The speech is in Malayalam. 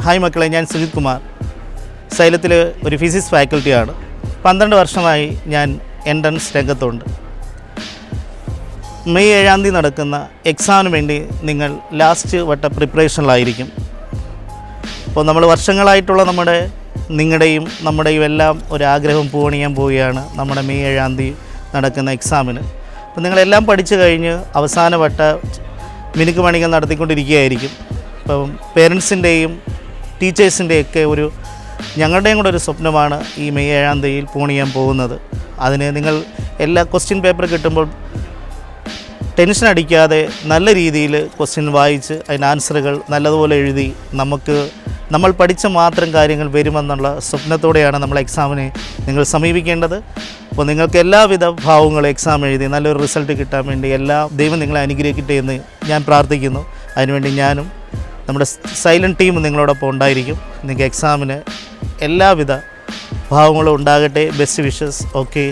ഹായ് മക്കളെ, ഞാൻ സുജിത് കുമാർ. സൈലത്തിൽ ഒരു ഫിസിക്സ് ഫാക്കൽറ്റിയാണ്. 12 വർഷമായി ഞാൻ എൻട്രൻസ് രംഗത്തുണ്ട്. മെയ് 7 തീയതി നടക്കുന്ന എക്സാമിന് വേണ്ടി നിങ്ങൾ ലാസ്റ്റ് വട്ട പ്രിപ്പറേഷനിലായിരിക്കും. അപ്പോൾ നമ്മൾ വർഷങ്ങളായിട്ടുള്ള നിങ്ങളുടെയും നമ്മുടെയും എല്ലാം ഒരാഗ്രഹം പൂവണിയാൻ പോവുകയാണ് നമ്മുടെ മെയ് 7 തീയതി നടക്കുന്ന എക്സാമിന്. അപ്പോൾ നിങ്ങളെല്ലാം പഠിച്ചു കഴിഞ്ഞ് അവസാന വട്ട മിനുക്ക് മണികൾ നടത്തിക്കൊണ്ടിരിക്കുകയായിരിക്കും. അപ്പം പേരൻസിൻ്റെയും ടീച്ചേഴ്സിൻ്റെയൊക്കെ ഞങ്ങളുടെയും കൂടെ ഒരു സ്വപ്നമാണ് ഈ മെയ് 7 തീയതിയിൽ പൂണിയാൻ പോകുന്നത്. അതിന് നിങ്ങൾ എല്ലാ ക്വസ്റ്റ്യൻ പേപ്പർ കിട്ടുമ്പോൾ ടെൻഷൻ അടിക്കാതെ നല്ല രീതിയിൽ ക്വസ്റ്റ്യൻ വായിച്ച് അതിന് ആൻസറുകൾ നല്ലതുപോലെ എഴുതി നമ്മൾ പഠിച്ച മാത്രം കാര്യങ്ങൾ വരുമെന്നുള്ള സ്വപ്നത്തോടെയാണ് നമ്മൾ എക്സാമിനെ നിങ്ങൾ സമീപിക്കേണ്ടത്. അപ്പോൾ നിങ്ങൾക്ക് എല്ലാവിധ ഭാവങ്ങളും എക്സാം എഴുതി നല്ലൊരു റിസൾട്ട് കിട്ടാൻ വേണ്ടി ദൈവം നിങ്ങളെ അനുഗ്രഹിക്കട്ടെ എന്ന് ഞാൻ പ്രാർത്ഥിക്കുന്നു. അതിനുവേണ്ടി ഞാനും നമ്മുടെ സൈലൻറ്റ് ടീം നിങ്ങളോടൊപ്പം ഉണ്ടായിരിക്കും. നിങ്ങൾക്ക് എക്സാമിന് എല്ലാവിധ ഭാവങ്ങളും ഉണ്ടാകട്ടെ. Best wishes. ഓക്കെ.